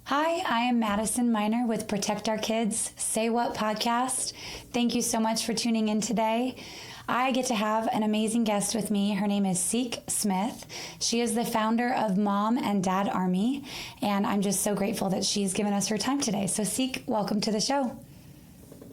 Hi, I am Madison Miner with Protect Our Kids Say What podcast. Thank you so much for tuning in today. I get to have an amazing guest with me. Her name is Seek Smith. She is the founder of Mom and Dad Army, and I'm just so grateful that she's given us her time today. So Seek, welcome to the show.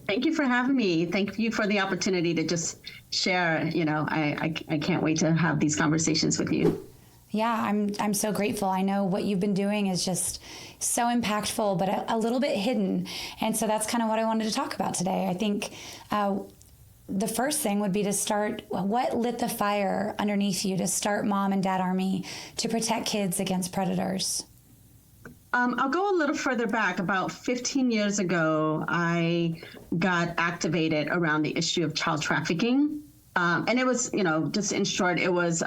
Thank you for having me. Thank you for the opportunity to just share. I can't wait to have these conversations with you. Yeah, I'm so grateful. I know what you've been doing is just so impactful, but a little bit hidden. And so that's kind of what I wanted to talk about today. I think the first thing would be to start, what lit the fire underneath you to start Mom and Dad Army to protect kids against predators? I'll go a little further back. About 15 years ago, I got activated around the issue of child trafficking. And it was, just in short, it was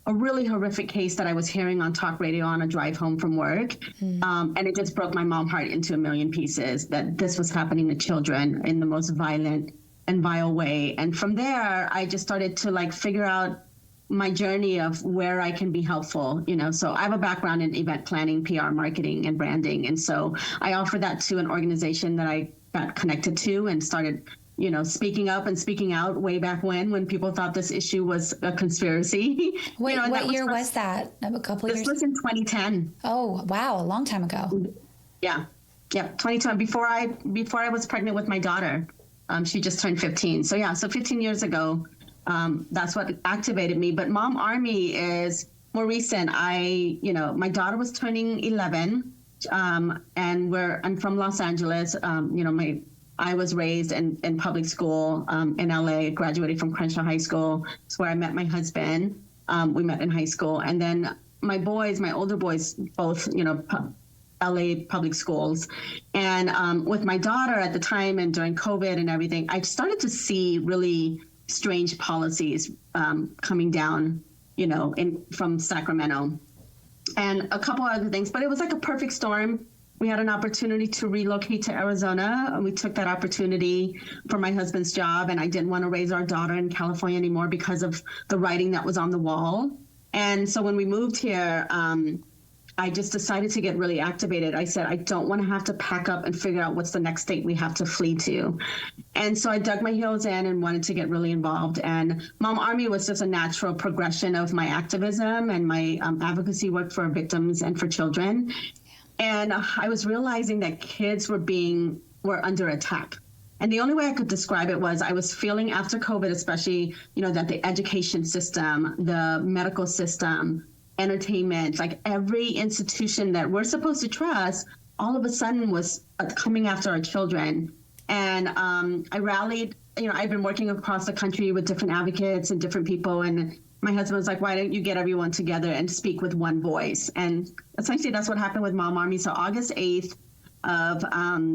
a really horrific case that I was hearing on talk radio on a drive home from work. And it just broke my mom heart into a million pieces that this was happening to children in the most violent and vile way. And from there, I just started to figure out my journey of where I can be helpful, So I have a background in event planning, PR, marketing, and branding. And so I offered that to an organization that I got connected to and started speaking up and speaking out way back when people thought this issue was a conspiracy. Wait, what year was that? A couple years? This was in 2010. Oh, wow. A long time ago. Yeah. 2010, before I was pregnant with my daughter. She just turned 15. So 15 years ago, that's what activated me. But Mom Army is more recent. My daughter was turning 11, and I'm from Los Angeles. I was raised in public school in LA, graduated from Crenshaw High School. It's where I met my husband. We met in high school. And then my older boys, both, LA public schools. And with my daughter at the time and during COVID and everything, I started to see really strange policies coming down, from Sacramento and a couple other things. But it was like a perfect storm. We had an opportunity to relocate to Arizona, and we took that opportunity for my husband's job. And I didn't want to raise our daughter in California anymore because of the writing that was on the wall. And so when we moved here, I just decided to get really activated. I said, I don't want to have to pack up and figure out what's the next state we have to flee to. And so I dug my heels in and wanted to get really involved. And Mom Army was just a natural progression of my activism and my advocacy work for victims and for children. And I was realizing that kids were under attack. And the only way I could describe it was I was feeling after COVID, especially, that the education system, the medical system, entertainment, like every institution that we're supposed to trust, all of a sudden was coming after our children. And I rallied, I've been working across the country with different advocates and different people. And my husband was like, why don't you get everyone together and speak with one voice? And essentially that's what happened with Mom Army. So August 8th of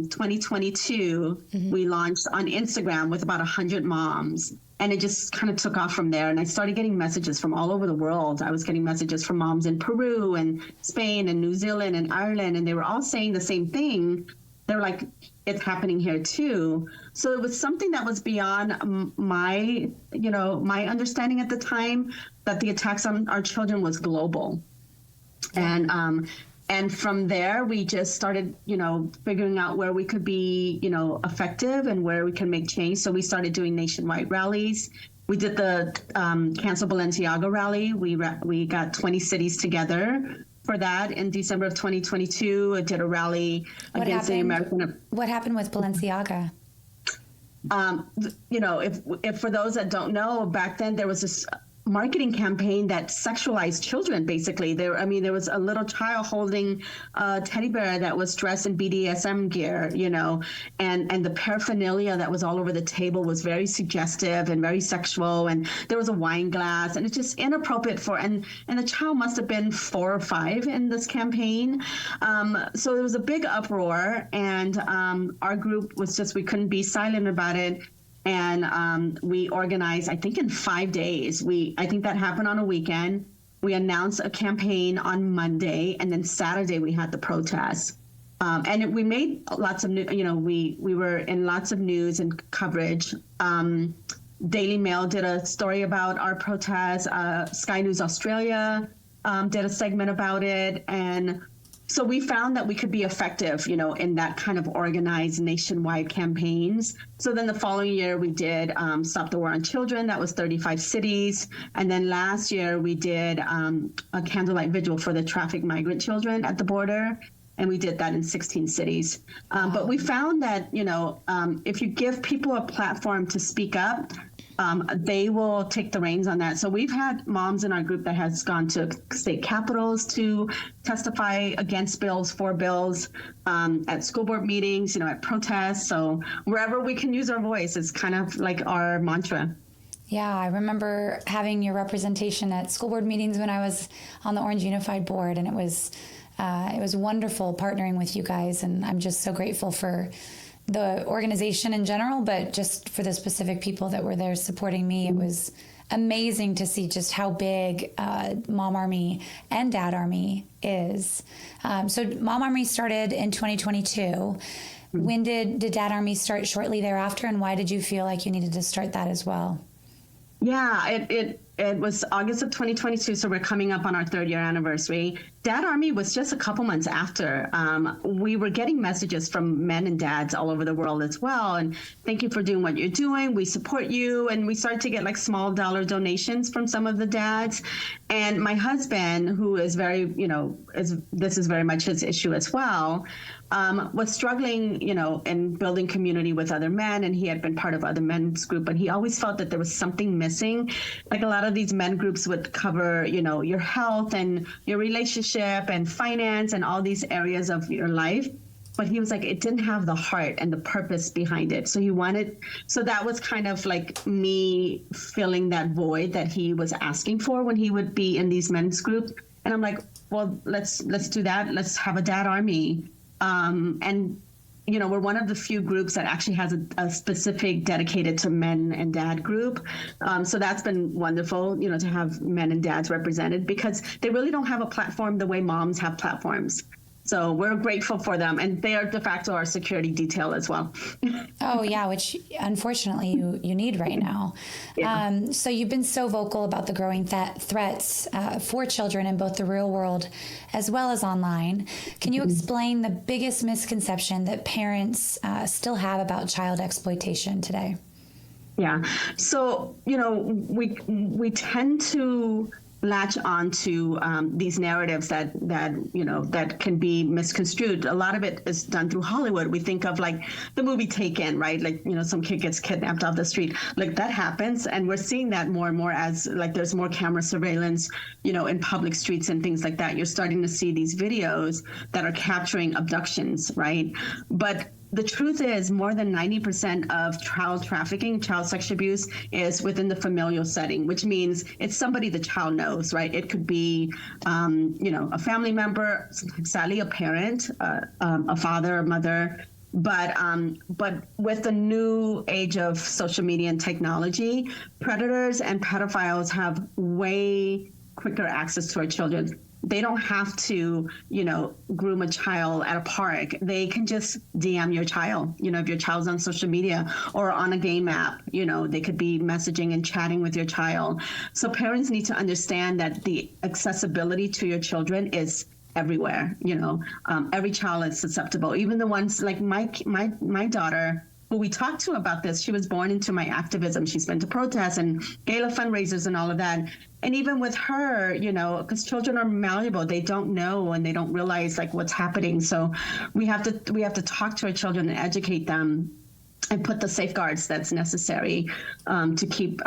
2022, we launched on Instagram with about 100 moms. And it just kind of took off from there. And I started getting messages from all over the world. I was getting messages from moms in Peru and Spain and New Zealand and Ireland. And they were all saying the same thing. They were like, it's happening here too. So it was something that was beyond my understanding at the time, that the attacks on our children was global. And from there, we just started, figuring out where we could be, effective and where we can make change. So we started doing nationwide rallies. We did the Cancel Balenciaga rally. We got 20 cities together for that in December of 2022. I did a rally against the American. What happened with Balenciaga? If for those that don't know, back then there was this marketing campaign that sexualized children. Basically, there was a little child holding a teddy bear that was dressed in BDSM gear, and the paraphernalia that was all over the table was very suggestive and very sexual. And there was a wine glass, and it's just inappropriate and the child must have been 4 or 5 in this campaign. So there was a big uproar, and our group we couldn't be silent about it. And we organized, I think in 5 days, I think that happened on a weekend. We announced a campaign on Monday, and then Saturday we had the protests. And we made lots of we were in lots of news and coverage. Daily Mail did a story about our protests. Sky News Australia did a segment about it. And So we found that we could be effective, in that kind of organized nationwide campaigns. So then the following year we did Stop the War on Children. That was 35 cities. And then last year we did a candlelight vigil for the trafficked migrant children at the border. And we did that in 16 cities. But we found that, if you give people a platform to speak up, they will take the reins on that. So we've had moms in our group that has gone to state capitals to testify against bills, for bills, at school board meetings, at protests. So wherever we can use our voice is kind of like our mantra. Yeah, I remember having your representation at school board meetings when I was on the Orange Unified Board, and it was wonderful partnering with you guys, and I'm just so grateful for the organization in general, but just for the specific people that were there supporting me. It was amazing to see just how big Mom Army and Dad Army is. So Mom Army started in 2022. When did Dad Army start? Shortly thereafter, and why did you feel like you needed to start that as well? Yeah, it was August of 2022, so we're coming up on our 3rd-year anniversary. Dad Army was just a couple months after. We were getting messages from men and dads all over the world as well, and thank you for doing what you're doing. We support you, and we started to get like small dollar donations from some of the dads. And my husband, who is very, this is very much his issue as well, was struggling, in building community with other men, and he had been part of other men's group, but he always felt that there was something missing. Like a lot of these men groups would cover, your health and your relationship and finance and all these areas of your life. But he was like, it didn't have the heart and the purpose behind it. So that was kind of like me filling that void that he was asking for when he would be in these men's groups. And I'm like, well, let's do that. Let's have a Dad Army. And we're one of the few groups that actually has a specific dedicated to men and dad group. So that's been wonderful, to have men and dads represented, because they really don't have a platform the way moms have platforms. So we're grateful for them, and they are de facto our security detail as well. Oh yeah, which unfortunately you need right now. Yeah. So you've been so vocal about the growing threats for children in both the real world as well as online. Can you explain the biggest misconception that parents still have about child exploitation today? Yeah. So, we tend to latch on to these narratives that can be misconstrued. A lot of it is done through Hollywood. We think of like the movie Taken, right? Like, some kid gets kidnapped off the street. Like that happens. And we're seeing that more and more as like there's more camera surveillance, in public streets and things like that. You're starting to see these videos that are capturing abductions, right? But the truth is more than 90% of child trafficking, child sexual abuse is within the familial setting, which means it's somebody the child knows, right? It could be, a family member, sadly a parent, a father, a mother. But with the new age of social media and technology, predators and pedophiles have way quicker access to our children. They don't have to, groom a child at a park. They can just DM your child. If your child's on social media or on a game app, they could be messaging and chatting with your child. So parents need to understand that the accessibility to your children is everywhere. Every child is susceptible, even the ones like my daughter, who we talked to about this. She was born into my activism. She's been to protests and gala fundraisers and all of that. And even with her, because children are malleable, they don't know and they don't realize like what's happening. So we have to talk to our children and educate them and put the safeguards that's necessary to keep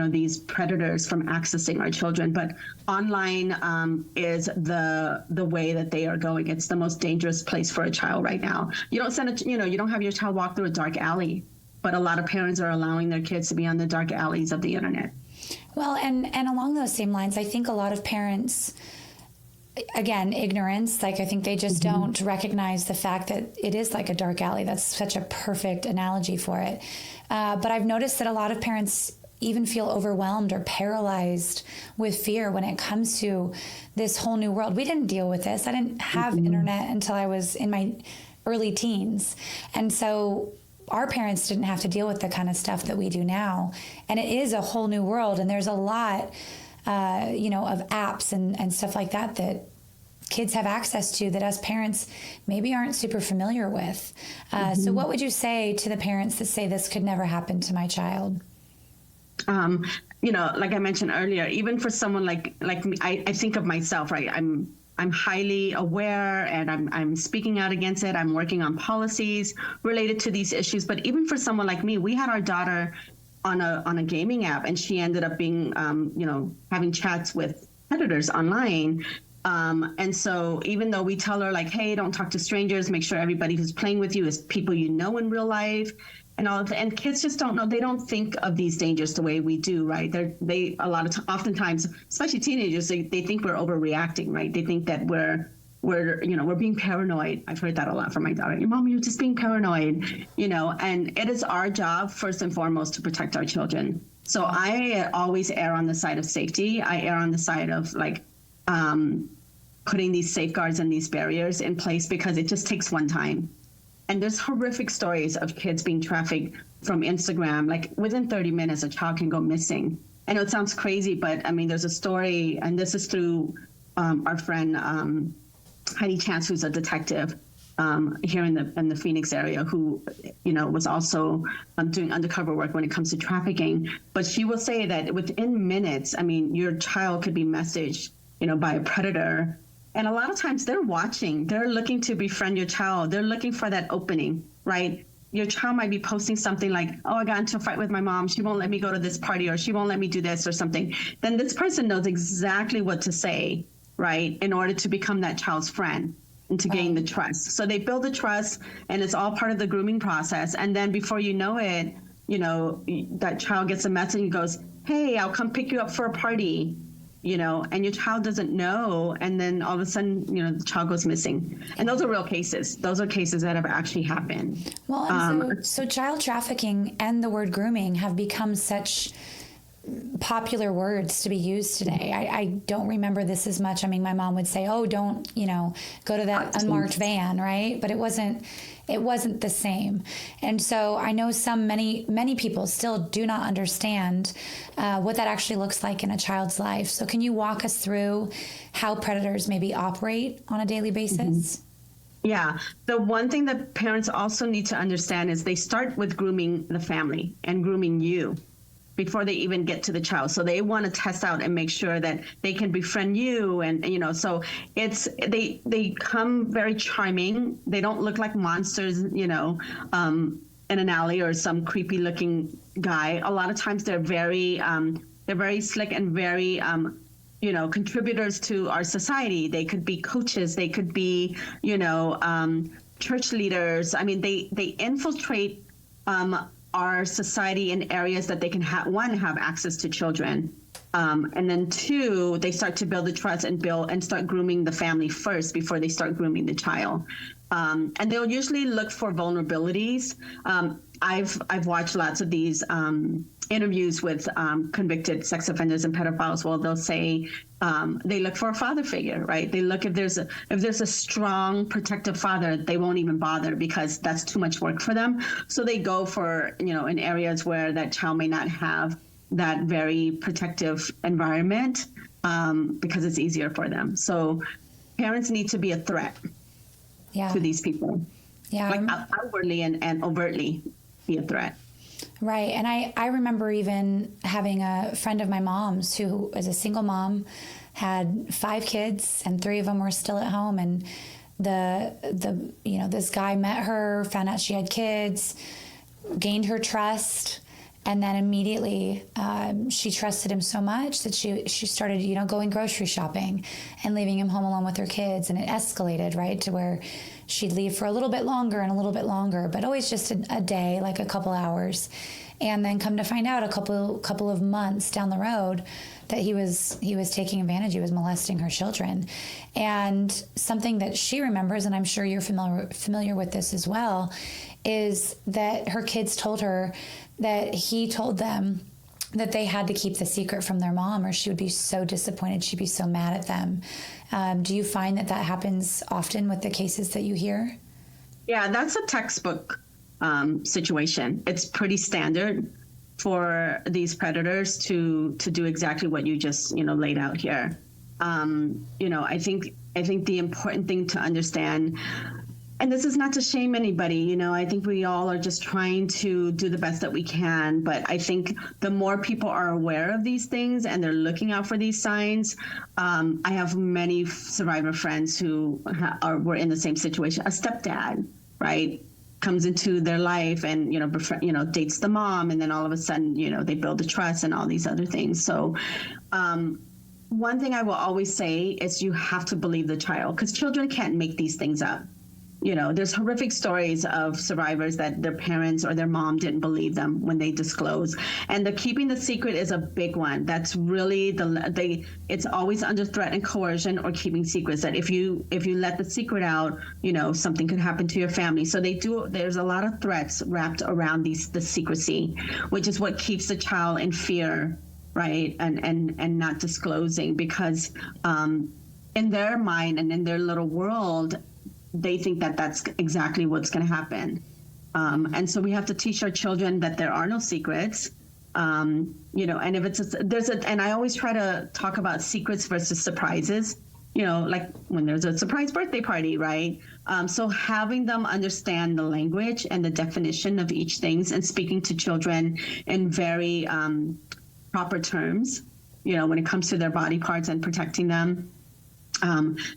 these predators from accessing our children. But online is the way that they are going. It's the most dangerous place for a child right now. You don't you don't have your child walk through a dark alley, but a lot of parents are allowing their kids to be on the dark alleys of the internet. Well, and along those same lines, I think a lot of parents, again, ignorance, like I think they just don't recognize the fact that it is like a dark alley. That's such a perfect analogy for it. But I've noticed that a lot of parents even feel overwhelmed or paralyzed with fear when it comes to this whole new world. We didn't deal with this. I didn't have internet until I was in my early teens. And so our parents didn't have to deal with the kind of stuff that we do now. And it is a whole new world. And there's a lot, of apps and stuff like that kids have access to that us parents maybe aren't super familiar with. So what would you say to the parents that say this could never happen to my child? Like I mentioned earlier, even for someone like me, I think of myself, right? I'm highly aware, and I'm speaking out against it. I'm working on policies related to these issues. But even for someone like me, we had our daughter on a gaming app, and she ended up being, having chats with predators online. And so even though we tell her, like, hey, don't talk to strangers, make sure everybody who's playing with you is people you know in real life, and all of that. And kids just don't know. They don't think of these dangers the way we do, right? Oftentimes, especially teenagers, they think we're overreacting, right? They think that we're being paranoid. I've heard that a lot from my daughter. Mom, you're just being paranoid, and it is our job first and foremost to protect our children. So I always err on the side of safety. I err on the side of putting these safeguards and these barriers in place, because it just takes one time. And there's horrific stories of kids being trafficked from Instagram. Like within 30 minutes, a child can go missing. I know it sounds crazy, but I mean, there's a story, and this is through our friend Heidi Chance, who's a detective here in the Phoenix area, who was also doing undercover work when it comes to trafficking. But she will say that within minutes, I mean, your child could be messaged, by a predator. And a lot of times they're watching, they're looking to befriend your child. They're looking for that opening, right? Your child might be posting something like, oh, I got into a fight with my mom. She won't let me go to this party, or she won't let me do this or something. Then this person knows exactly what to say, right, in order to become that child's friend and to gain the trust. So they build the trust, and it's all part of the grooming process. And then before you know it, that child gets a message and goes, hey, I'll come pick you up for a party. And your child doesn't know, and then all of a sudden, the child goes missing. And those are real cases. Those are cases that have actually happened. Well, and so child trafficking and the word grooming have become such popular words to be used today. I don't remember this as much. I mean, my mom would say, oh, don't, go to that unmarked van, right? But it wasn't the same. And so I know many people still do not understand what that actually looks like in a child's life. So can you walk us through how predators maybe operate on a daily basis? Yeah. The one thing that parents also need to understand is they start with grooming the family and grooming you before they even get to the child. So they want to test out and make sure that they can befriend you. And, so they come very charming. They don't look like monsters, in an alley or some creepy looking guy. A lot of times they're very slick and very, contributors to our society. They could be coaches. They could be, church leaders. I mean, they infiltrate, our society in areas that they can have access to children. And then two, they start to build the trust and start grooming the family first before they start grooming the child. And they'll usually look for vulnerabilities. I've watched lots of these interviews with convicted sex offenders and pedophiles. Well, they'll say they look for a father figure, right? They look if there's a strong protective father, they won't even bother because that's too much work for them. So they go for in areas where that child may not have that very protective environment because it's easier for them. So parents need to be a threat to these people. Yeah, like outwardly and overtly be a threat. Right. And I remember even having a friend of my mom's who was a single mom, had 5 kids, and 3 of them were still at home. And this guy met her, found out she had kids, gained her trust, and then immediately she trusted him so much that she started, going grocery shopping and leaving him home alone with her kids. And it escalated, right, to where she'd leave for a little bit longer and a little bit longer, but always just a day, like a couple hours. And then come to find out a couple of months down the road that he was taking advantage. He was molesting her children. And something that she remembers, and I'm sure you're familiar with this as well, is that her kids told her that he told them that they had to keep the secret from their mom, or she would be so disappointed. She'd be so mad at them. Do you find that happens often with the cases that you hear? Yeah, that's a textbook situation. It's pretty standard for these predators to do exactly what you just laid out here. I think the important thing to understand, and this is not to shame anybody, I think we all are just trying to do the best that we can. But I think the more people are aware of these things and they're looking out for these signs, I have many survivor friends who were in the same situation. A stepdad, right, comes into their life and, dates the mom. And then all of a sudden, they build a trust and all these other things. So one thing I will always say is you have to believe the child, because children can't make these things up. There's horrific stories of survivors that their parents or their mom didn't believe them when they disclose. And the keeping the secret is a big one. That's really it's always under threat and coercion or keeping secrets, that if you let the secret out, something could happen to your family. So there's a lot of threats wrapped around the secrecy, which is what keeps the child in fear, right? And not disclosing, because in their mind and in their little world, they think that that's exactly what's going to happen. And so we have to teach our children that there are no secrets. And if and I always try to talk about secrets versus surprises, like when there's a surprise birthday party, right? So having them understand the language and the definition of each things and speaking to children in very proper terms, when it comes to their body parts and protecting them.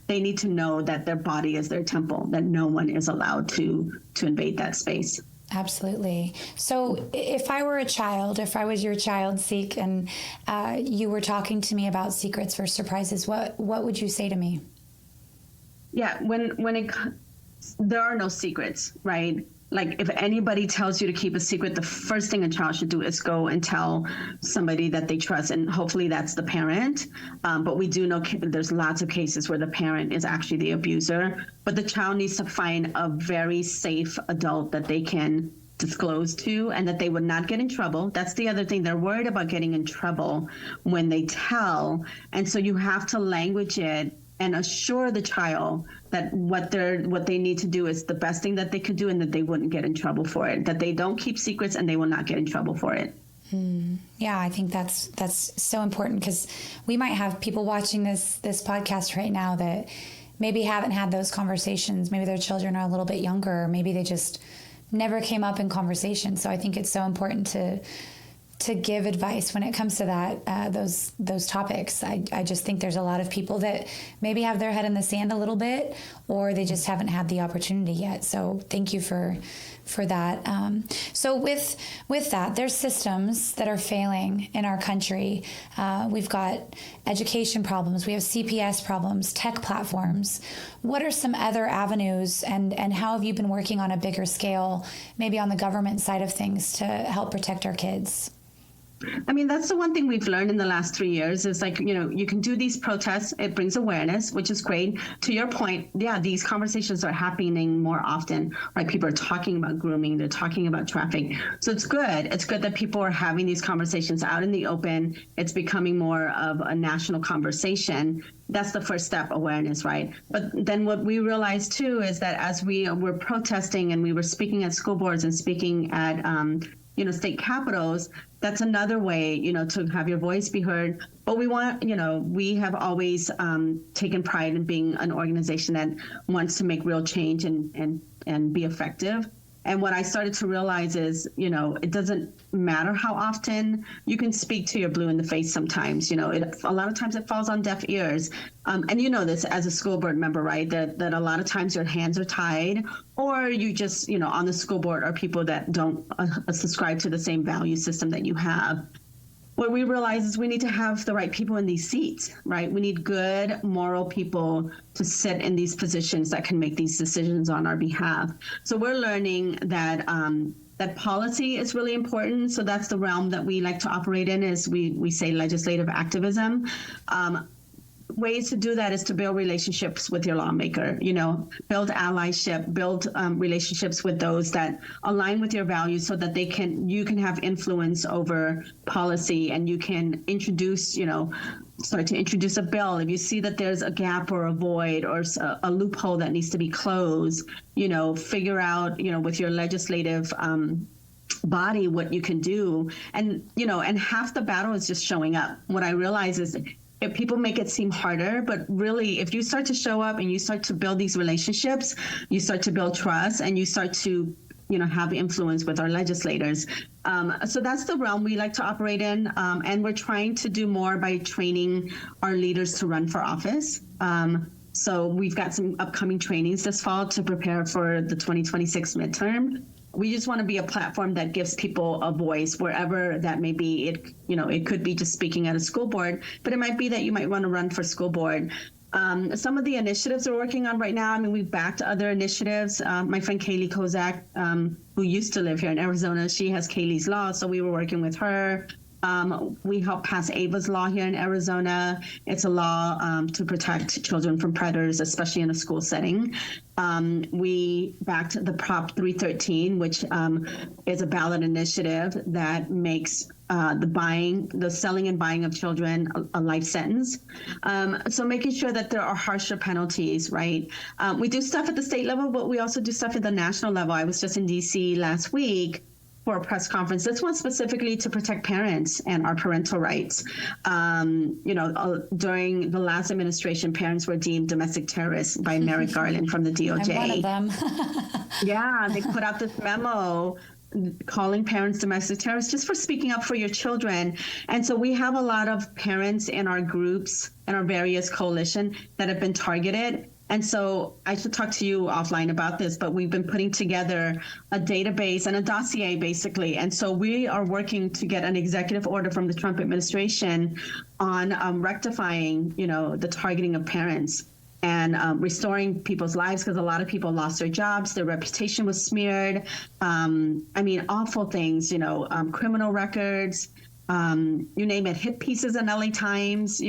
They need to know that their body is their temple, that no one is allowed to invade that space. Absolutely. So if I were a child, if I was your child, Seek, and you were talking to me about secrets versus surprises, what would you say to me? Yeah, there are no secrets, right? Like if anybody tells you to keep a secret, the first thing a child should do is go and tell somebody that they trust, and hopefully that's the parent. But we do know there's lots of cases where the parent is actually the abuser. But the child needs to find a very safe adult that they can disclose to and that they would not get in trouble. That's the other thing. They're worried about getting in trouble when they tell. And so you have to language it and assure the child that what they need to do is the best thing that they could do, and that they wouldn't get in trouble for it, that they don't keep secrets and they will not get in trouble for it. Yeah, I think that's so important, because we might have people watching this podcast right now that maybe haven't had those conversations. Maybe their children are a little bit younger, or maybe they just never came up in conversation. So I think it's so important to give advice when it comes to that, those topics. I just think there's a lot of people that maybe have their head in the sand a little bit, or they just haven't had the opportunity yet. So thank you for that. So with that, there's systems that are failing in our country. We've got education problems. We have CPS problems, tech platforms. What are some other avenues, and how have you been working on a bigger scale, maybe on the government side of things, to help protect our kids? I mean, that's the one thing we've learned in the last 3 years is you can do these protests. It brings awareness, which is great. To your point, yeah, these conversations are happening more often, right? People are talking about grooming. They're talking about trafficking. So it's good. It's good that people are having these conversations out in the open. It's becoming more of a national conversation. That's the first step, awareness, right? But then what we realized too is that as we were protesting and we were speaking at school boards and speaking at state capitals, that's another way, to have your voice be heard. But we have always taken pride in being an organization that wants to make real change and be effective. And what I started to realize is, it doesn't matter how often you can speak to your blue in the face sometimes. A lot of times it falls on deaf ears. And you know this as a school board member, right? That a lot of times your hands are tied, or you just, on the school board are people that don't subscribe to the same value system that you have. What we realize is we need to have the right people in these seats, right? We need good, moral people to sit in these positions that can make these decisions on our behalf. So we're learning that that policy is really important. So that's the realm that we like to operate in, is we say legislative activism. Ways to do that is to build relationships with your lawmaker, build allyship, build relationships with those that align with your values, so that you can have influence over policy, and you can start to introduce a bill. If you see that there's a gap or a void or a loophole that needs to be closed, figure out, with your legislative body what you can do. And half the battle is just showing up. What I realize is, if people make it seem harder, but really, if you start to show up and you start to build these relationships, you start to build trust, and you start to, have influence with our legislators. So that's the realm we like to operate in. And we're trying to do more by training our leaders to run for office. So we've got some upcoming trainings this fall to prepare for the 2026 midterm. We just want to be a platform that gives people a voice wherever that may be. It could be just speaking at a school board, but it might be that you might want to run for school board. Some of the initiatives we're working on right now, we've backed other initiatives. My friend Kaylee Kozak, who used to live here in Arizona, she has Kaylee's Law, so we were working with her. We helped pass Ava's Law here in Arizona. It's a law to protect children from predators, especially in a school setting. We backed the Prop 313, which is a ballot initiative that makes the selling and buying of children a life sentence. So making sure that there are harsher penalties, right? We do stuff at the state level, but we also do stuff at the national level. I was just in DC last week for a press conference. This one specifically to protect parents and our parental rights. During the last administration, parents were deemed domestic terrorists by Merrick Garland from the DOJ. I'm one of them. Yeah, they put out this memo calling parents domestic terrorists just for speaking up for your children. And so we have a lot of parents in our groups and our various coalition that have been targeted. And so I should talk to you offline about this, but we've been putting together a database and a dossier, basically. And so we are working to get an executive order from the Trump administration on rectifying, the targeting of parents and restoring people's lives, because a lot of people lost their jobs, their reputation was smeared. Awful things, criminal records, you name it, hit pieces in LA Times,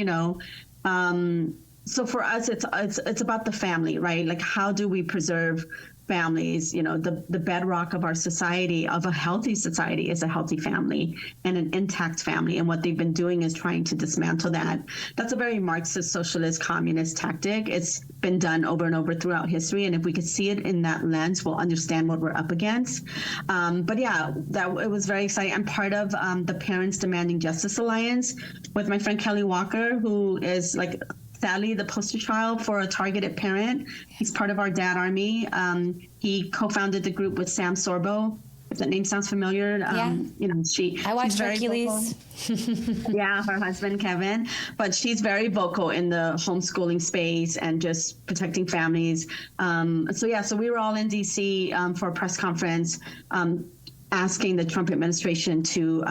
So for us, it's about the family, right? Like, how do we preserve families? The bedrock of our society, of a healthy society, is a healthy family and an intact family. And what they've been doing is trying to dismantle that. That's a very Marxist, socialist, communist tactic. It's been done over and over throughout history. And if we could see it in that lens, we'll understand what we're up against. It was very exciting. I'm part of the Parents Demanding Justice Alliance with my friend Kelly Walker, who is sadly the poster child for a targeted parent. He's part of our Dad Army. He co-founded the group with Sam Sorbo. If that name sounds familiar, I watched Hercules. Yeah, her husband Kevin, but she's very vocal in the homeschooling space and just protecting families. So we were all in DC for a press conference, asking the Trump administration to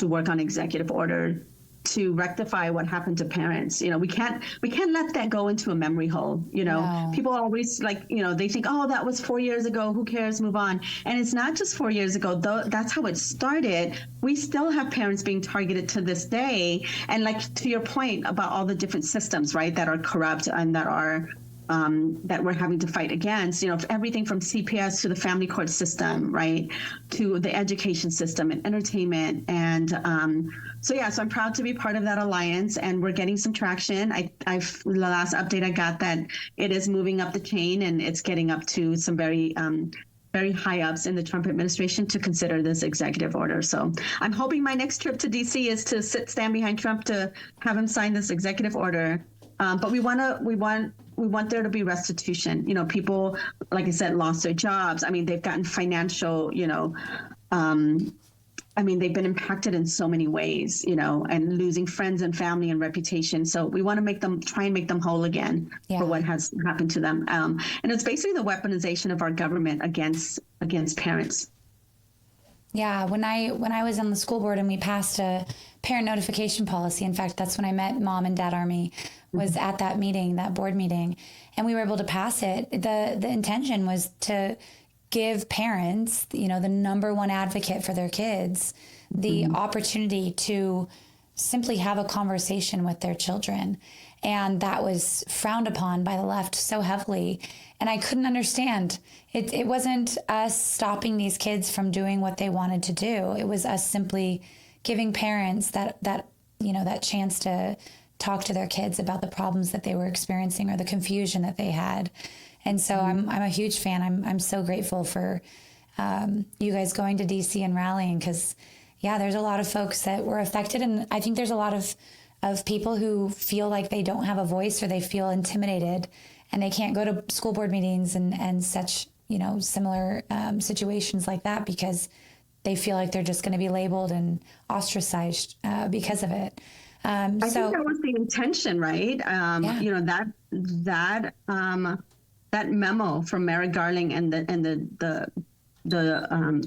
work on executive order to rectify what happened to parents. We can't let that go into a memory hole. No. People always they think, oh, that was 4 years ago. Who cares? Move on. And it's not just 4 years ago, though. That's how it started. We still have parents being targeted to this day. And to your point about all the different systems, right, that are corrupt and that are that we're having to fight against, everything from CPS to the family court system, right, to the education system and entertainment. And so I'm proud to be part of that alliance, and we're getting some traction. The last update I got that it is moving up the chain, and it's getting up to some very high ups in the Trump administration to consider this executive order. So I'm hoping my next trip to DC is to stand behind Trump to have him sign this executive order. But we want there to be restitution. People, like I said, lost their jobs. They've gotten financial, they've been impacted in so many ways, and losing friends and family and reputation. So we want to try and make them whole again for what has happened to them. And it's basically the weaponization of our government against parents. Yeah, when I was on the school board and we passed a parent notification policy, in fact, that's when I met Mom and Dad Army, was at that meeting, that board meeting, and we were able to pass it. The intention was to give parents, the number one advocate for their kids, the opportunity to simply have a conversation with their children. And that was frowned upon by the left so heavily. And I couldn't understand. It wasn't us stopping these kids from doing what they wanted to do. It was us simply giving parents that chance to talk to their kids about the problems that they were experiencing or the confusion that they had. And so I'm a huge fan. I'm so grateful for you guys going to DC and rallying, because there's a lot of folks that were affected, and I think there's a lot of of people who feel like they don't have a voice or they feel intimidated and they can't go to school board meetings and such, similar situations like that because they feel like they're just going to be labeled and ostracized because of it. I think that was the intention, right? That memo from Merrick Garland and the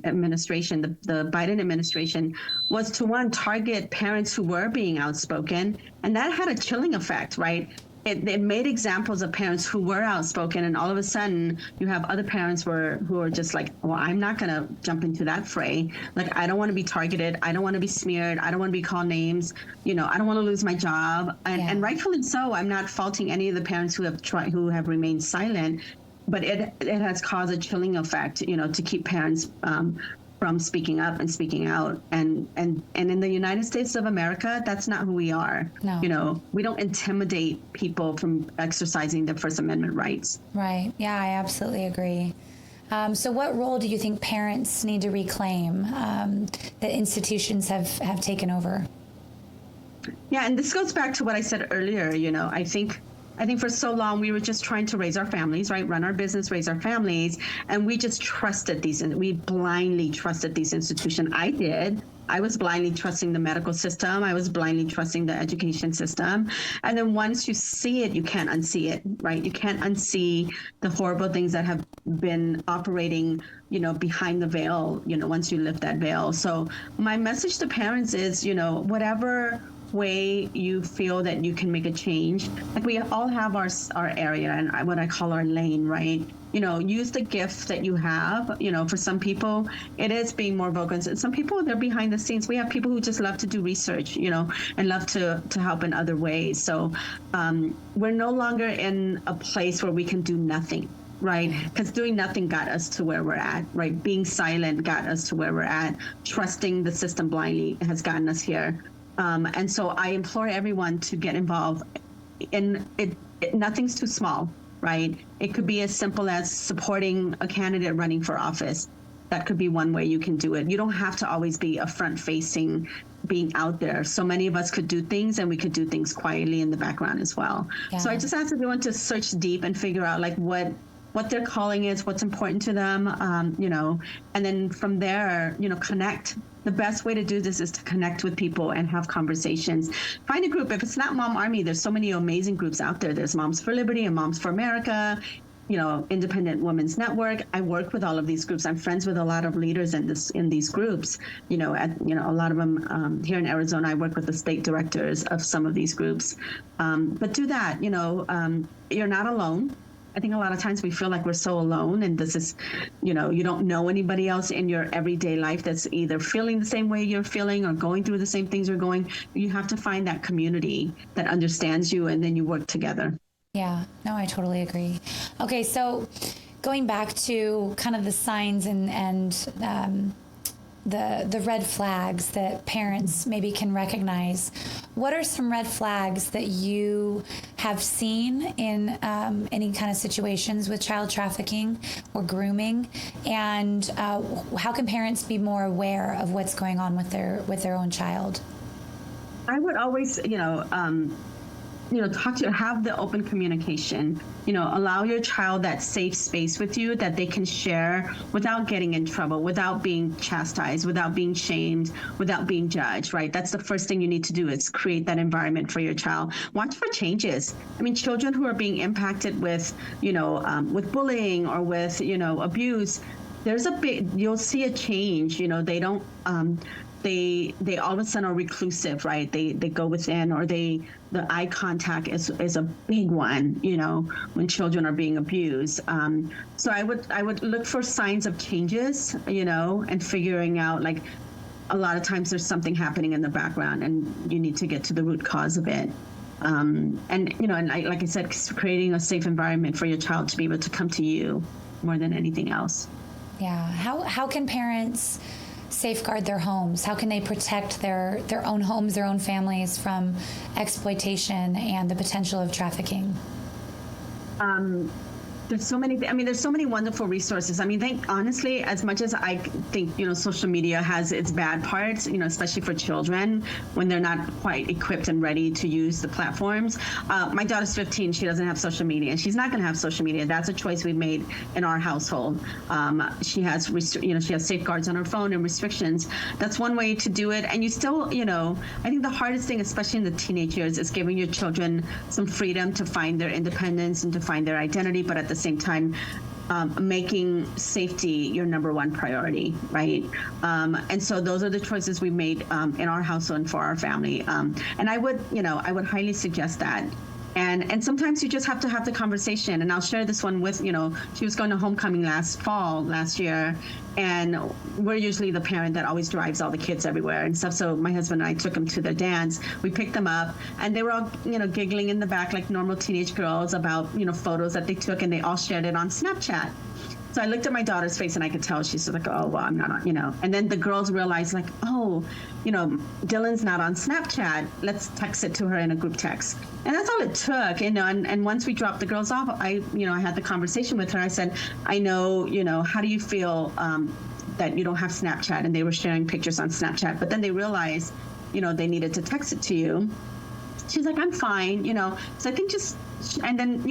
administration, the Biden administration, was to target parents who were being outspoken, and that had a chilling effect, right? It made examples of parents who were outspoken, and all of a sudden you have other parents who are just like, well, I'm not going to jump into that fray. Like, I don't want to be targeted. I don't want to be smeared. I don't want to be called names. I don't want to lose my job. And rightfully so. I'm not faulting any of the parents who have remained silent, but it has caused a chilling effect, to keep parents from speaking up and speaking out. And in the United States of America, that's not who we are. No. We don't intimidate people from exercising their First Amendment rights. Right. Yeah, I absolutely agree. So what role do you think parents need to reclaim that institutions have taken over? Yeah, and this goes back to what I said earlier. I think for so long we were just trying to raise our families, right? Run our business, raise our families, and we just trusted we blindly trusted these institutions. I did. I was blindly trusting the medical system. I was blindly trusting the education system. And then once you see it, you can't unsee it, right? You can't unsee the horrible things that have been operating, behind the veil, once you lift that veil. So my message to parents is, whatever way you feel that you can make a change, like we all have our area and what I call our lane, right? Use the gift that you have. For some people it is being more vocal, and some people, they're behind the scenes. We have people who just love to do research, and love to help in other ways. So we're no longer in a place where we can do nothing, right? Because doing nothing got us to where we're at, right? Being silent got us to where we're at. Trusting the system blindly has gotten us here. And so I implore everyone to get involved in it. Nothing's too small, right? It could be as simple as supporting a candidate running for office. That could be one way you can do it. You don't have to always be a front-facing, being out there. So many of us could do things, and we could do things quietly in the background as well. Yeah. So I just ask everyone to search deep and figure out like what their calling is, what's important to them, and then from there, connect. The best way to do this is to connect with people and have conversations. Find a group. If it's not Mom Army, there's so many amazing groups out there. There's Moms for Liberty and Moms for America, Independent Women's Network. I work with all of these groups. I'm friends with a lot of leaders in these groups. A lot of them here in Arizona. I work with the state directors of some of these groups. But do that. You're not alone. I think a lot of times we feel like we're so alone, and this is, you don't know anybody else in your everyday life that's either feeling the same way you're feeling or going through the same things you're going. You have to find that community that understands you, and then you work together. Yeah, no, I totally agree. Okay, so going back to kind of the signs and the red flags that parents maybe can recognize, what are some red flags that you have seen in any kind of situations with child trafficking or grooming, and how can parents be more aware of what's going on with their own child? I would always, have the open communication, allow your child that safe space with you that they can share without getting in trouble, without being chastised, without being shamed, without being judged, right? That's the first thing you need to do, is create that environment for your child. Watch for changes. I mean, children who are being impacted with bullying or with, abuse, you'll see a change. They don't, they all of a sudden are reclusive, right? They go within, or the eye contact is a big one, when children are being abused. So I would look for signs of changes, and figuring out, like, a lot of times there's something happening in the background and you need to get to the root cause of it. Like I said, creating a safe environment for your child to be able to come to you more than anything else. Yeah. How can parents safeguard their homes? How can they protect their own homes, their own families from exploitation and the potential of trafficking? There's so many, I mean, there's so many wonderful resources. I mean, honestly, as much as I think, social media has its bad parts, especially for children when they're not quite equipped and ready to use the platforms. My daughter's 15. She doesn't have social media, and she's not going to have social media. That's a choice we made in our household. She has, she has safeguards on her phone and restrictions. That's one way to do it. And you still, I think the hardest thing, especially in the teenage years, is giving your children some freedom to find their independence and to find their identity, but at the same time, making safety your number one priority, right? And so those are the choices we made in our household and for our family. And I would highly suggest that. And sometimes you just have to have the conversation. And I'll share this one with, she was going to homecoming last year. And we're usually the parent that always drives all the kids everywhere and stuff. So my husband and I took them to their dance. We picked them up, and they were all, giggling in the back like normal teenage girls about, photos that they took, and they all shared it on Snapchat. So I looked at my daughter's face, and I could tell she's like, oh, well, I'm not on, And then the girls realized, like, oh, Dylan's not on Snapchat. Let's text it to her in a group text. And that's all it took, And once we dropped the girls off, I had the conversation with her. I said, I know, how do you feel that you don't have Snapchat? And they were sharing pictures on Snapchat. But then they realized, they needed to text it to you. She's like, I'm fine, So I think and then,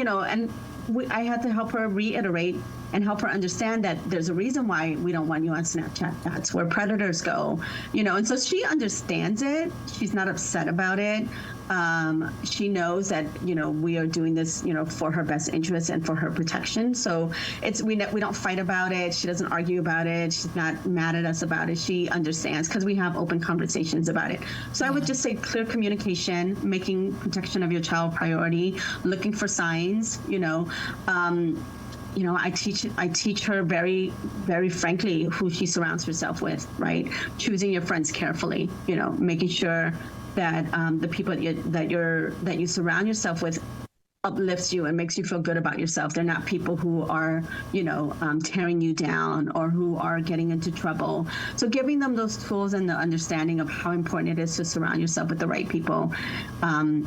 I had to help her reiterate and help her understand that there's a reason why we don't want you on Snapchat. That's where predators go, and so she understands it. She's not upset about it. She knows that, we are doing this, for her best interest and for her protection. So we don't fight about it. She doesn't argue about it. She's not mad at us about it. She understands because we have open conversations about it. So I would just say clear communication, making protection of your child priority, looking for signs, I teach her very, very frankly who she surrounds herself with, right? Choosing your friends carefully, making sure that the people that you surround yourself with uplifts you and makes you feel good about yourself. They're not people who are, tearing you down or who are getting into trouble. So giving them those tools and the understanding of how important it is to surround yourself with the right people,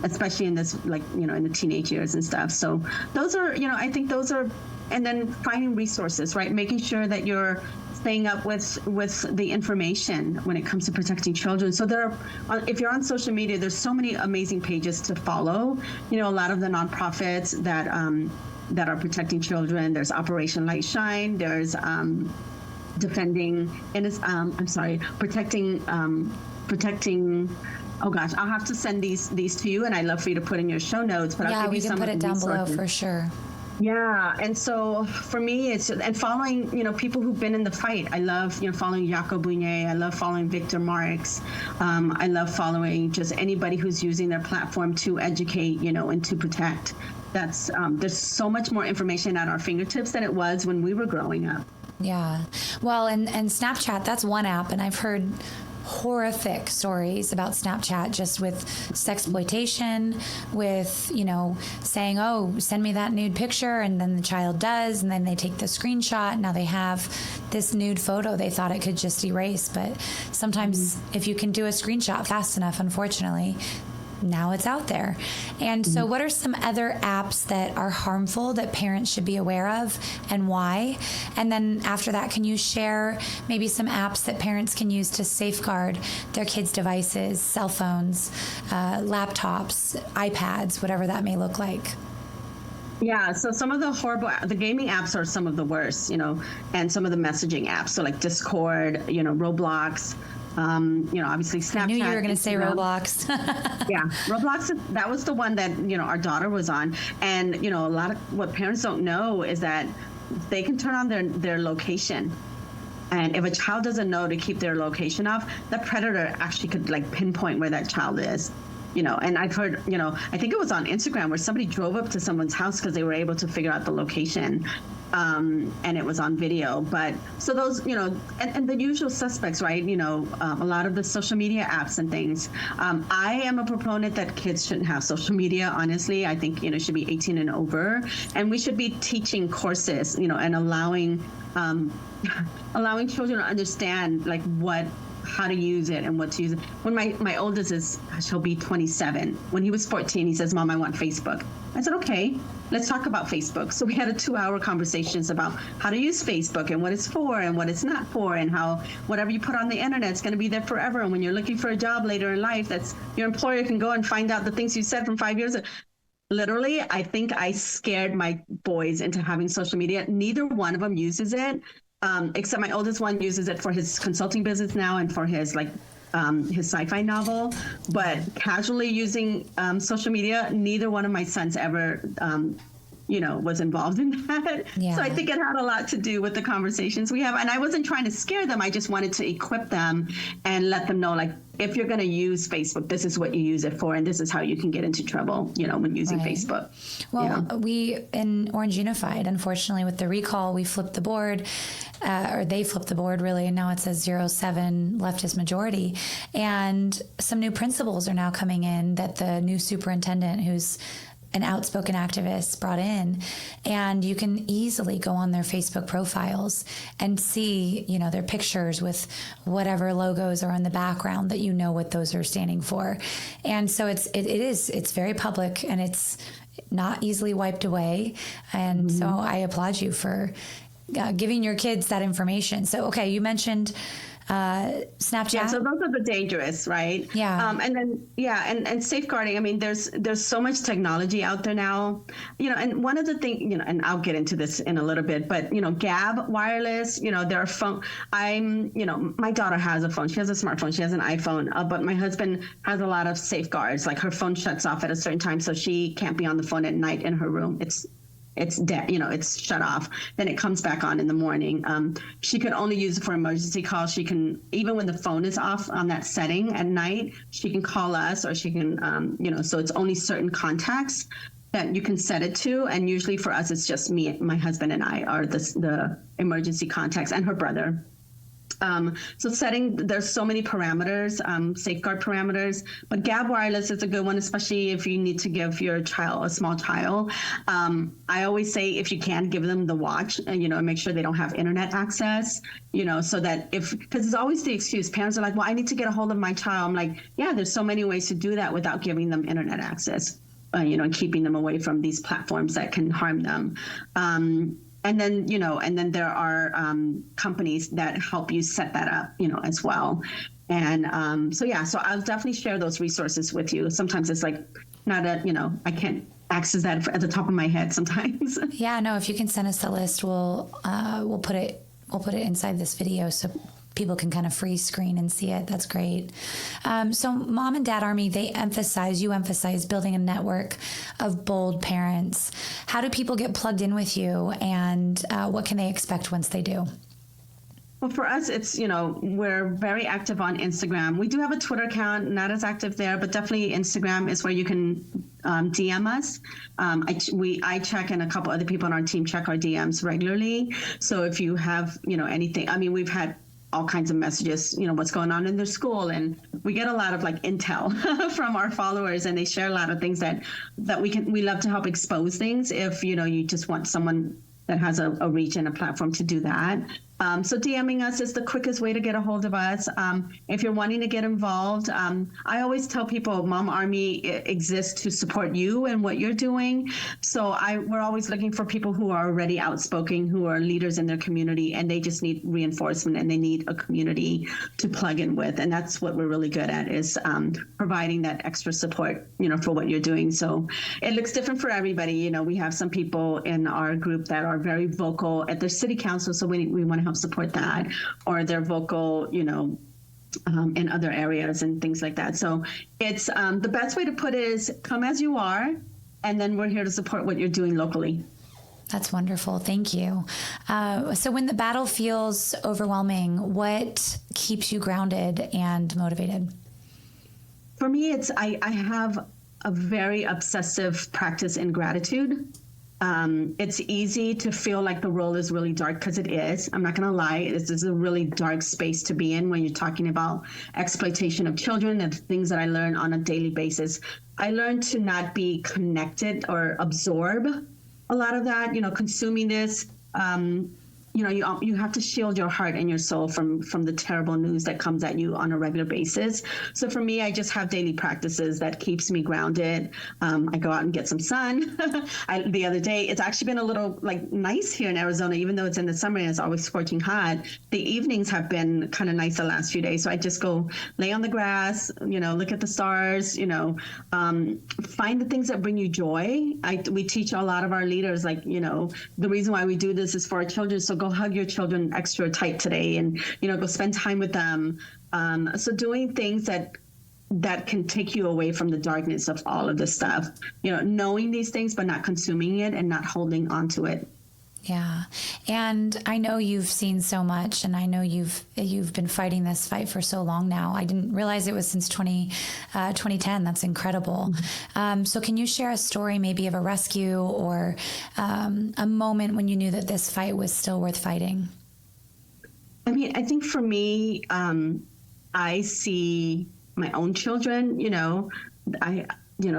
especially in this, in the teenage years and stuff. So those are, I think those are, and then finding resources, right? Making sure that you're staying up with the information when it comes to protecting children. So if you're on social media, there's so many amazing pages to follow. A lot of the nonprofits that are protecting children. There's Operation Light Shine. There's protecting. Oh gosh, I'll have to send these to you, and I'd love for you to put in your show notes. But I'll give you some we can put it down below for sure. Yeah, and so for me, it's following people who've been in the fight. I love following Jaco Bugnet. I love following Victor Marx. I love following just anybody who's using their platform to educate, and to protect. That's there's so much more information at our fingertips than it was when we were growing up. Yeah, well, and Snapchat, that's one app, and I've heard horrific stories about Snapchat, just with sexploitation, with, saying, oh, send me that nude picture, and then the child does, and then they take the screenshot. Now they have this nude photo they thought it could just erase. But sometimes if you can do a screenshot fast enough, unfortunately, now it's out there. And so what are some other apps that are harmful that parents should be aware of, and why? And then after that, can you share maybe some apps that parents can use to safeguard their kids' devices, cell phones, laptops, iPads, whatever that may look like? Yeah, so some of the gaming apps are some of the worst, and some of the messaging apps. So like Discord, Roblox, obviously Snapchat. I knew you were going to say Roblox. Yeah, Roblox, that was the one that, our daughter was on. And, a lot of what parents don't know is that they can turn on their location. And if a child doesn't know to keep their location off, the predator actually could pinpoint where that child is. And I've heard, I think it was on Instagram where somebody drove up to someone's house because they were able to figure out the location. And it was on video. But so those, and the usual suspects, right? A lot of the social media apps and things. I am a proponent that kids shouldn't have social media, honestly. I think, it should be 18 and over. And we should be teaching courses, and allowing children to understand, how to use it and what to use it. When my oldest he'll be 27. When he was 14, he says, Mom, I want Facebook. I said, okay, let's talk about Facebook. So we had a 2-hour conversations about how to use Facebook and what it's for and what it's not for, and how whatever you put on the internet is going to be there forever. And when you're looking for a job later in life, that's your employer can go and find out the things you said from 5 years ago. Literally, I think I scared my boys into having social media. Neither one of them uses it, except my oldest one uses it for his consulting business now and for his his sci-fi novel. But casually using social media, neither one of my sons ever was involved in that. Yeah. So I think it had a lot to do with the conversations we have. And I wasn't trying to scare them. I just wanted to equip them and let them know, like, if you're going to use Facebook, this is what you use it for. And this is how you can get into trouble, when using Facebook. Well, we in Orange Unified, unfortunately, with the recall, we flipped the board, or they flipped the board, really. And now it says 0-7 leftist majority. And some new principals are now coming in that the new superintendent, who's an outspoken activist, brought in, and you can easily go on their Facebook profiles and see, their pictures with whatever logos are in the background that what those are standing for. And so it's very public, and it's not easily wiped away. And so I applaud you for giving your kids that information. So, okay, you mentioned Snapchat. Yeah, so those are the dangerous, right? Yeah. And then, and safeguarding. I mean, there's so much technology out there now, and one of the things, and I'll get into this in a little bit, but, Gab wireless, there are phone. My daughter has a phone. She has a smartphone. She has an iPhone, but my husband has a lot of safeguards. Like, her phone shuts off at a certain time, so she can't be on the phone at night in her room. It's dead, it's shut off. Then it comes back on in the morning. She can only use it for emergency calls. She can, even when the phone is off on that setting at night, she can call us, or she can, so it's only certain contacts that you can set it to. And usually for us, it's just me, my husband and I are the emergency contacts, and her brother. So there's so many parameters, safeguard parameters, but Gab wireless is a good one, especially if you need to give your child, a small child. I always say, if you can, give them the watch, and make sure they don't have internet access, so that because it's always the excuse. Parents are like, well, I need to get a hold of my child. I'm like, yeah, there's so many ways to do that without giving them internet access, and keeping them away from these platforms that can harm them. And then there are companies that help you set that up, as well. And so I'll definitely share those resources with you. Sometimes it's like not I can't access that at the top of my head sometimes. Yeah, no, if you can send us the list, we'll put it inside this video so people can kind of freeze screen and see it. That's great. So Mom and Dad Army, you emphasize building a network of bold parents. How do people get plugged in with you, and what can they expect once they do? Well, for us, it's, we're very active on Instagram. We do have a Twitter account, not as active there, but definitely Instagram is where you can DM us. I check, and a couple other people on our team check our DMs regularly. So if you have, anything, we've had all kinds of messages, what's going on in their school. And we get a lot of intel from our followers, and they share a lot of things that we love to help expose things if, you just want someone that has a reach and a platform to do that. So DMing us is the quickest way to get a hold of us. If you're wanting to get involved, I always tell people Mom Army exists to support you and what you're doing. So we're always looking for people who are already outspoken, who are leaders in their community, and they just need reinforcement, and they need a community to plug in with. And that's what we're really good at, is providing that extra support, for what you're doing. So it looks different for everybody. We have some people in our group that are very vocal at their city council, so we want to help support that, or they're vocal, in other areas and things like that. So it's the best way to put it is come as you are, and then we're here to support what you're doing locally. That's wonderful. Thank you. So when the battle feels overwhelming, what keeps you grounded and motivated? For me, I have a very obsessive practice in gratitude. It's easy to feel like the world is really dark, because it is. I'm not going to lie. This is a really dark space to be in when you're talking about exploitation of children and things that I learn on a daily basis. I learned to not be connected or absorb a lot of that, consuming this. you have to shield your heart and your soul from the terrible news that comes at you on a regular basis. So for me, I just have daily practices that keeps me grounded. I go out and get some sun. The other day, it's actually been a little like nice here in Arizona, even though it's in the summer and it's always scorching hot. The evenings have been kind of nice the last few days. So I just go lay on the grass, look at the stars, find the things that bring you joy. We teach a lot of our leaders, like, the reason why we do this is for our children. So go hug your children extra tight today and, go spend time with them. So doing things that can take you away from the darkness of all of this stuff, knowing these things, but not consuming it and not holding on to it. Yeah. And I know you've seen so much, and I know you've been fighting this fight for so long now. I didn't realize it was since 2010. That's incredible. Mm-hmm. So can you share a story maybe of a rescue or a moment when you knew that this fight was still worth fighting? I mean, I think for me, I see my own children,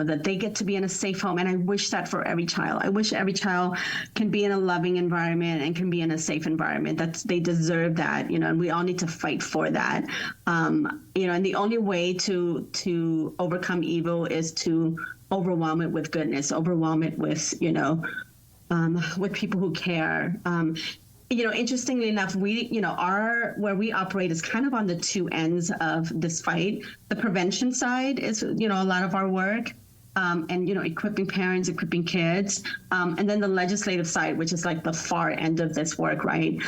that they get to be in a safe home. And I wish that for every child. I wish every child can be in a loving environment and can be in a safe environment. They deserve that, and we all need to fight for that. And the only way to overcome evil is to overwhelm it with goodness, overwhelm it with, with people who care. Interestingly enough, where we operate is kind of on the two ends of this fight. The prevention side is, a lot of our work, and, equipping parents, equipping kids. And then the legislative side, which is like the far end of this work, right?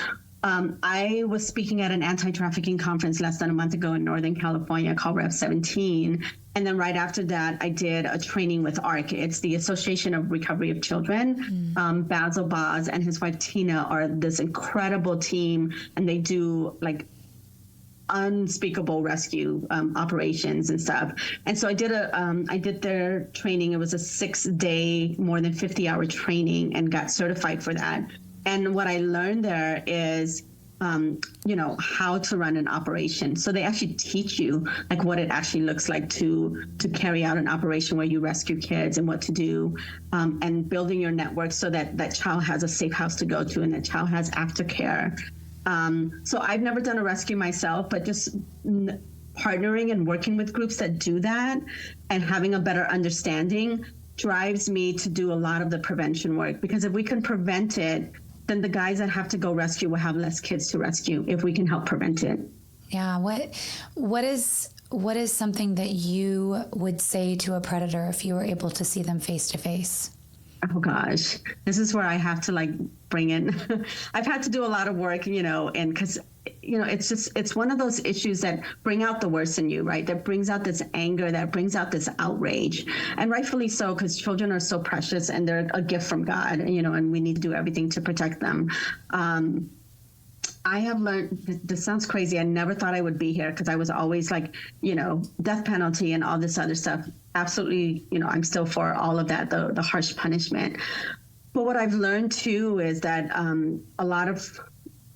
I was speaking at an anti-trafficking conference less than a month ago in Northern California called Rev 17. And then right after that, I did a training with ARC. It's the Association of Recovery of Children. Basil Boz and his wife Tina are this incredible team, and they do like unspeakable rescue operations and stuff. And so I did their training. It was a 6-day, more than 50-hour training, and got certified for that. And what I learned there is, how to run an operation. So they actually teach you like what it actually looks like to carry out an operation where you rescue kids and what to do, and building your network so that that child has a safe house to go to and that child has aftercare. So I've never done a rescue myself, but just partnering and working with groups that do that and having a better understanding drives me to do a lot of the prevention work, because if we can prevent it, then the guys that have to go rescue will have less kids to rescue if we can help prevent it. Yeah. What is something that you would say to a predator if you were able to see them face to face? Oh gosh, this is where I have to bring in. I've had to do a lot of work, and because it's one of those issues that bring out the worst in you, right? That brings out this anger, that brings out this outrage, and rightfully so, because children are so precious and they're a gift from God, and we need to do everything to protect them. I have learned, this sounds crazy. I never thought I would be here because I was always death penalty and all this other stuff. Absolutely, I'm still for all of that, the harsh punishment. But what I've learned too is that a lot of,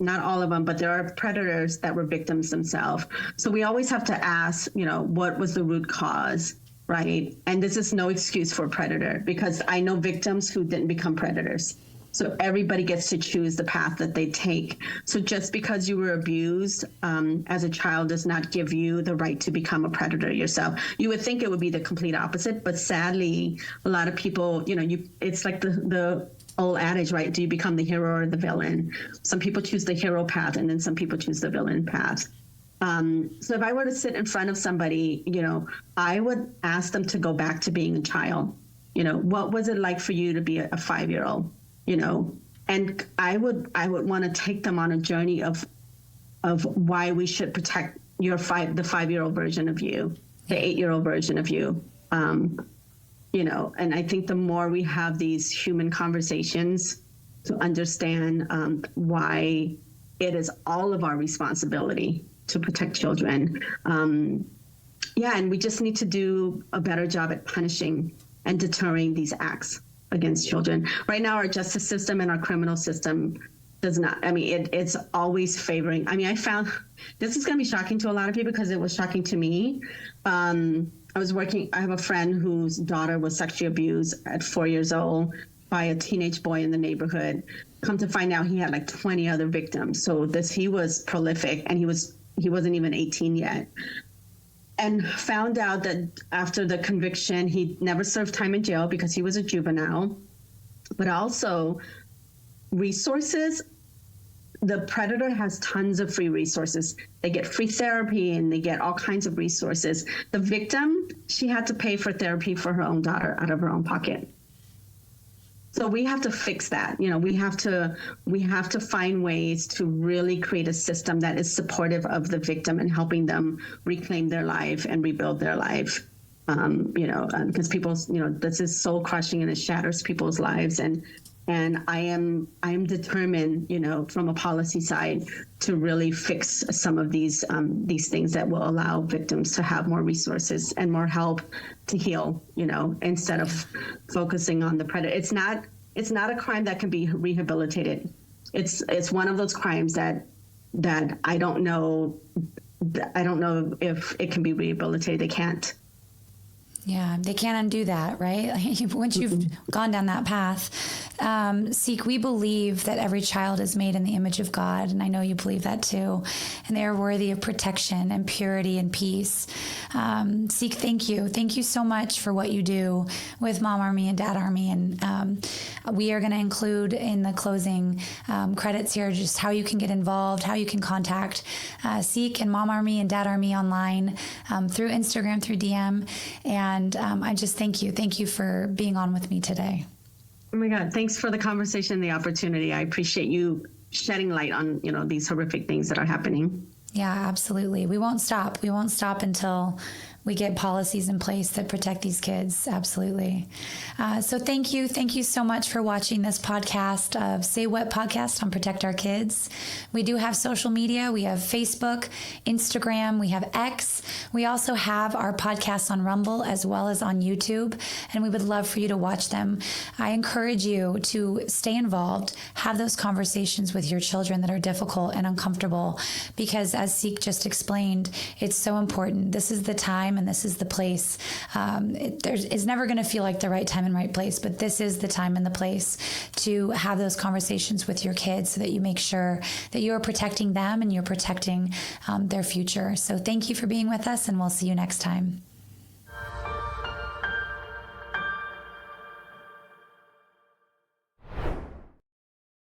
not all of them, but there are predators that were victims themselves. So we always have to ask, what was the root cause, right? And this is no excuse for a predator, because I know victims who didn't become predators. So everybody gets to choose the path that they take. So just because you were abused as a child does not give you the right to become a predator yourself. You would think it would be the complete opposite, but sadly, a lot of people, it's like the old adage, right? Do you become the hero or the villain? Some people choose the hero path, and then some people choose the villain path. So if I were to sit in front of somebody, I would ask them to go back to being a child. What was it like for you to be a 5-year-old? And I would want to take them on a journey of why we should protect the 5-year-old version of you, the 8-year-old version of you. And I think the more we have these human conversations to understand why it is all of our responsibility to protect children. And we just need to do a better job at punishing and deterring these acts against children. Right now, our justice system and our criminal system does not, it's always favoring. I found, this is going to be shocking to a lot of people because it was shocking to me. I have a friend whose daughter was sexually abused at 4 years old, by a teenage boy in the neighborhood. Come to find out, he had like 20 other victims. So he was prolific, and he wasn't even 18 yet. And found out that after the conviction, he never served time in jail because he was a juvenile, but also resources. The predator has tons of free resources. They get free therapy and they get all kinds of resources. The victim, she had to pay for therapy for her own daughter out of her own pocket. So we have to fix that. We have to find ways to really create a system that is supportive of the victim and helping them reclaim their life and rebuild their life. Because this is soul crushing and it shatters people's lives. And I am determined, from a policy side, to really fix some of these things that will allow victims to have more resources and more help to heal, instead of focusing on the predator. It's not a crime that can be rehabilitated. It's one of those crimes that I don't know if it can be rehabilitated. They can't. Yeah, they can't undo that, right? Once you've gone down that path. Seek, we believe that every child is made in the image of God, and I know you believe that too, and they are worthy of protection and purity and peace. Seek, thank you. Thank you so much for what you do with Mom Army and Dad Army, and we are going to include in the closing credits here just how you can get involved, how you can contact Seek and Mom Army and Dad Army online through Instagram, through DM, and I just thank you. Thank you for being on with me today. Oh my God, thanks for the conversation and the opportunity. I appreciate you shedding light on, these horrific things that are happening. Yeah, absolutely. We won't stop. We won't stop until we get policies in place that protect these kids. Absolutely. So thank you. Thank you so much for watching this podcast of Say What podcast on Protect Our Kids. We do have social media. We have Facebook, Instagram, we have X. We also have our podcasts on Rumble as well as on YouTube, and we would love for you to watch them. I encourage you to stay involved, have those conversations with your children that are difficult and uncomfortable, because as Seek just explained, it's so important. This is the time and this is the place. It's never going to feel like the right time and right place, but this is the time and the place to have those conversations with your kids so that you make sure that you're protecting them and you're protecting their future. So thank you for being with us, and we'll see you next time.